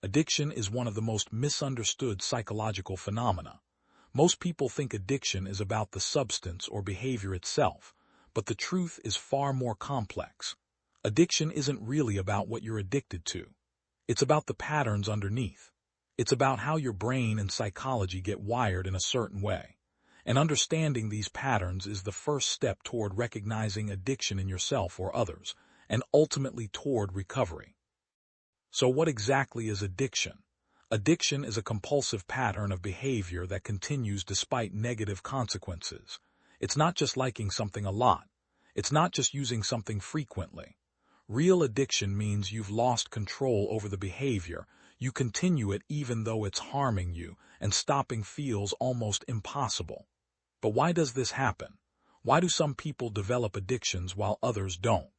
Addiction is one of the most misunderstood psychological phenomena. Most people think addiction is about the substance or behavior itself, but the truth is far more complex. Addiction isn't really about what you're addicted to. It's about the patterns underneath. It's about how your brain and psychology get wired in a certain way. And understanding these patterns is the first step toward recognizing addiction in yourself or others, and ultimately toward recovery. So what exactly is addiction? Addiction is a compulsive pattern of behavior that continues despite negative consequences. It's not just liking something a lot. It's not just using something frequently. Real addiction means you've lost control over the behavior. You continue it even though it's harming you, and stopping feels almost impossible. But why does this happen? Why do some people develop addictions while others don't?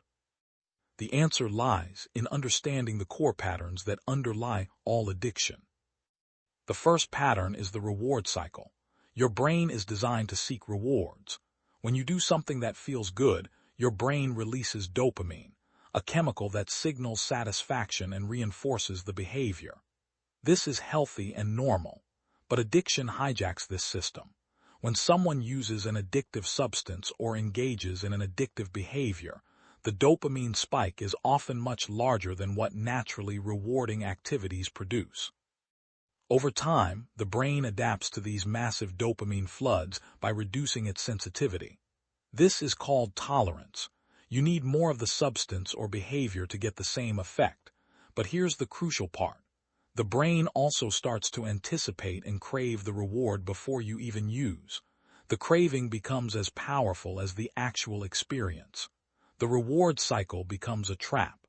The answer lies in understanding the core patterns that underlie all addiction. The first pattern is the reward cycle. Your brain is designed to seek rewards. When you do something that feels good, your brain releases dopamine, a chemical that signals satisfaction and reinforces the behavior. This is healthy and normal, but addiction hijacks this system. When someone uses an addictive substance or engages in an addictive behavior, the dopamine spike is often much larger than what naturally rewarding activities produce. Over time, the brain adapts to these massive dopamine floods by reducing its sensitivity. This is called tolerance. You need more of the substance or behavior to get the same effect. But here's the crucial part. The brain also starts to anticipate and crave the reward before you even use. The craving becomes as powerful as the actual experience. The reward cycle becomes a trap.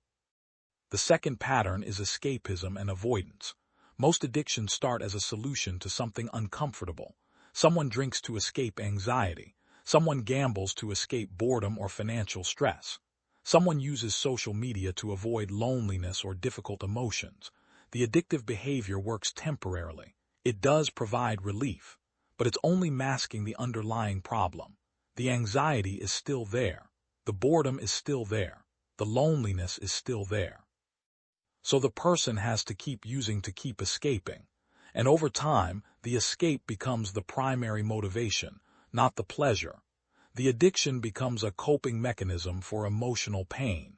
The second pattern is escapism and avoidance. Most addictions start as a solution to something uncomfortable. Someone drinks to escape anxiety. Someone gambles to escape boredom or financial stress. Someone uses social media to avoid loneliness or difficult emotions. The addictive behavior works temporarily. It does provide relief, but it's only masking the underlying problem. The anxiety is still there. The boredom is still there. The loneliness is still there. So the person has to keep using to keep escaping. And over time, the escape becomes the primary motivation, not the pleasure. The addiction becomes a coping mechanism for emotional pain.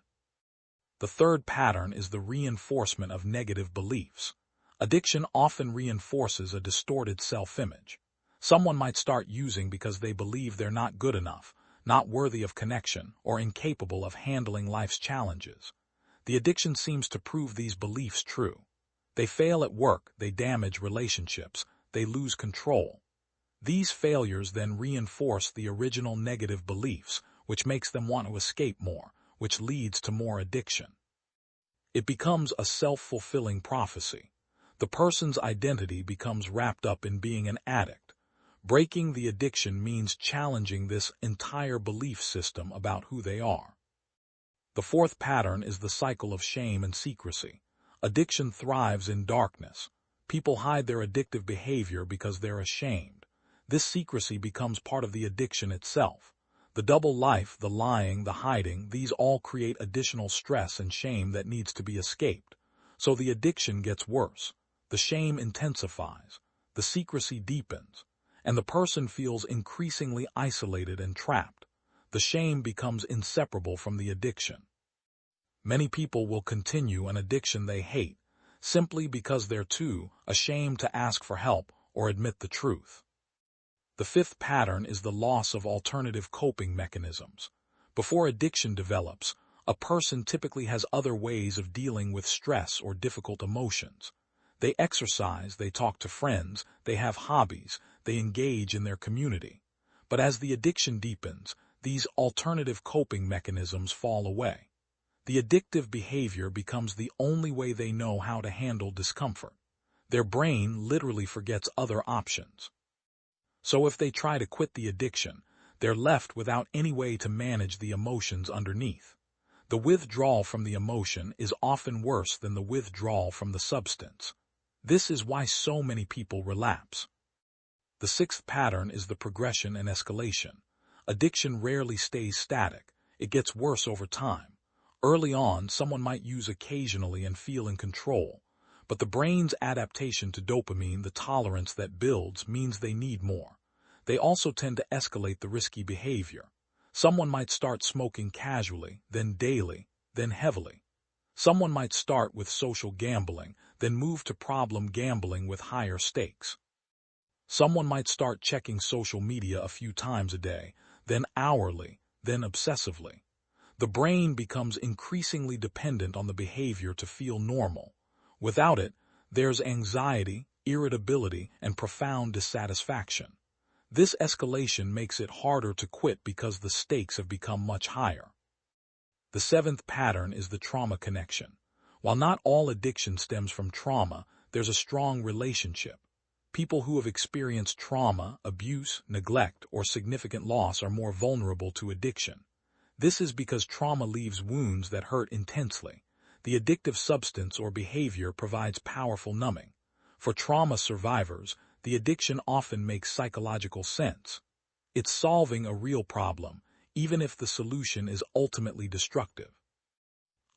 The third pattern is the reinforcement of negative beliefs. Addiction often reinforces a distorted self-image. Someone might start using because they believe they're not good enough, not worthy of connection, or incapable of handling life's challenges. The addiction seems to prove these beliefs true. They fail at work, they damage relationships, they lose control. These failures then reinforce the original negative beliefs, which makes them want to escape more, which leads to more addiction. It becomes a self-fulfilling prophecy. The person's identity becomes wrapped up in being an addict. Breaking the addiction means challenging this entire belief system about who they are. The fourth pattern is the cycle of shame and secrecy. Addiction thrives in darkness. People hide their addictive behavior because they're ashamed. This secrecy becomes part of the addiction itself. The double life, the lying, the hiding, these all create additional stress and shame that needs to be escaped. So the addiction gets worse. The shame intensifies. The secrecy deepens. And the person feels increasingly isolated and trapped. The shame becomes inseparable from the addiction. Many people will continue an addiction they hate, simply because they're too ashamed to ask for help or admit the truth. The fifth pattern is the loss of alternative coping mechanisms. Before addiction develops, a person typically has other ways of dealing with stress or difficult emotions. They exercise, they talk to friends, they have hobbies, they engage in their community. But as the addiction deepens, these alternative coping mechanisms fall away. The addictive behavior becomes the only way they know how to handle discomfort. Their brain literally forgets other options. So if they try to quit the addiction, they're left without any way to manage the emotions underneath. The withdrawal from the emotion is often worse than the withdrawal from the substance. This is why so many people relapse. The sixth pattern is the progression and escalation. Addiction rarely stays static. It gets worse over time. Early on, someone might use occasionally and feel in control. But the brain's adaptation to dopamine, the tolerance that builds, means they need more. They also tend to escalate the risky behavior. Someone might start smoking casually, then daily, then heavily. Someone might start with social gambling, then move to problem gambling with higher stakes. Someone might start checking social media a few times a day, then hourly, then obsessively. The brain becomes increasingly dependent on the behavior to feel normal. Without it, there's anxiety, irritability, and profound dissatisfaction. This escalation makes it harder to quit because the stakes have become much higher. The seventh pattern is the trauma connection. While not all addiction stems from trauma, there's a strong relationship. People who have experienced trauma, abuse, neglect, or significant loss are more vulnerable to addiction. This is because trauma leaves wounds that hurt intensely. The addictive substance or behavior provides powerful numbing. For trauma survivors, the addiction often makes psychological sense. It's solving a real problem, even if the solution is ultimately destructive.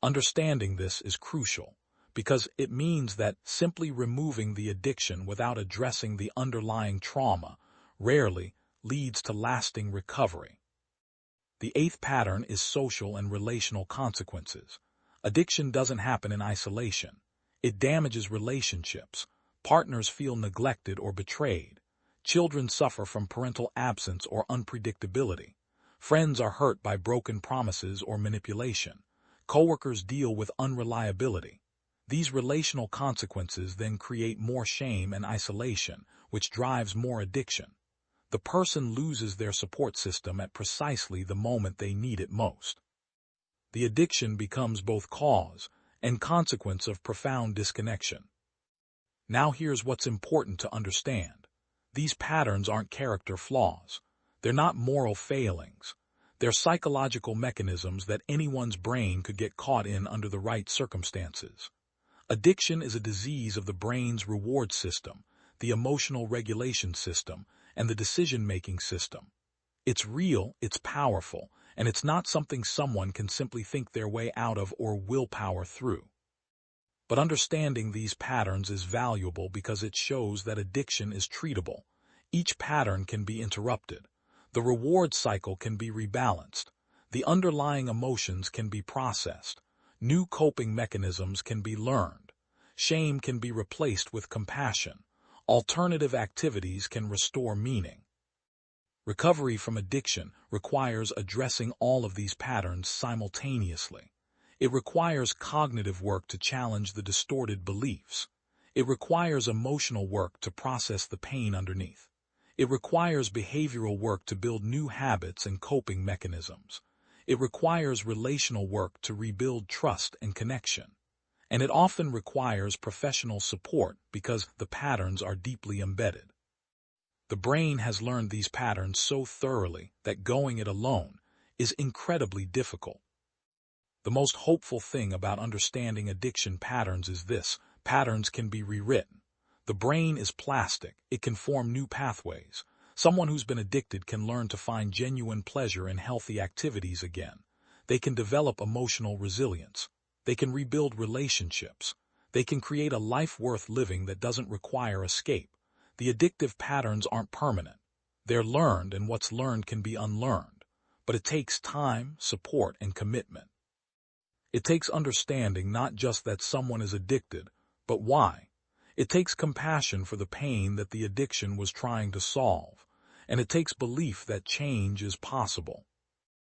Understanding this is crucial, because it means that simply removing the addiction without addressing the underlying trauma rarely leads to lasting recovery. The eighth pattern is social and relational consequences. Addiction doesn't happen in isolation. It damages relationships. Partners feel neglected or betrayed. Children suffer from parental absence or unpredictability. Friends are hurt by broken promises or manipulation. Coworkers deal with unreliability. These relational consequences then create more shame and isolation, which drives more addiction. The person loses their support system at precisely the moment they need it most. The addiction becomes both cause and consequence of profound disconnection. Now here's what's important to understand. These patterns aren't character flaws. They're not moral failings. They're psychological mechanisms that anyone's brain could get caught in under the right circumstances. Addiction is a disease of the brain's reward system, the emotional regulation system, and the decision-making system. It's real, it's powerful, and it's not something someone can simply think their way out of or willpower through. But understanding these patterns is valuable because it shows that addiction is treatable. Each pattern can be interrupted. The reward cycle can be rebalanced. The underlying emotions can be processed. New coping mechanisms can be learned. Shame can be replaced with compassion. Alternative activities can restore meaning. Recovery from addiction requires addressing all of these patterns simultaneously. It requires cognitive work to challenge the distorted beliefs. It requires emotional work to process the pain underneath. It requires behavioral work to build new habits and coping mechanisms. It requires relational work to rebuild trust and connection. And it often requires professional support because the patterns are deeply embedded. The brain has learned these patterns so thoroughly that going it alone is incredibly difficult. The most hopeful thing about understanding addiction patterns is this: patterns can be rewritten. The brain is plastic. It can form new pathways. Someone who's been addicted can learn to find genuine pleasure in healthy activities again. They can develop emotional resilience. They can rebuild relationships. They can create a life worth living that doesn't require escape. The addictive patterns aren't permanent. They're learned, and what's learned can be unlearned. But it takes time, support, and commitment. It takes understanding not just that someone is addicted, but why. It takes compassion for the pain that the addiction was trying to solve, and it takes belief that change is possible.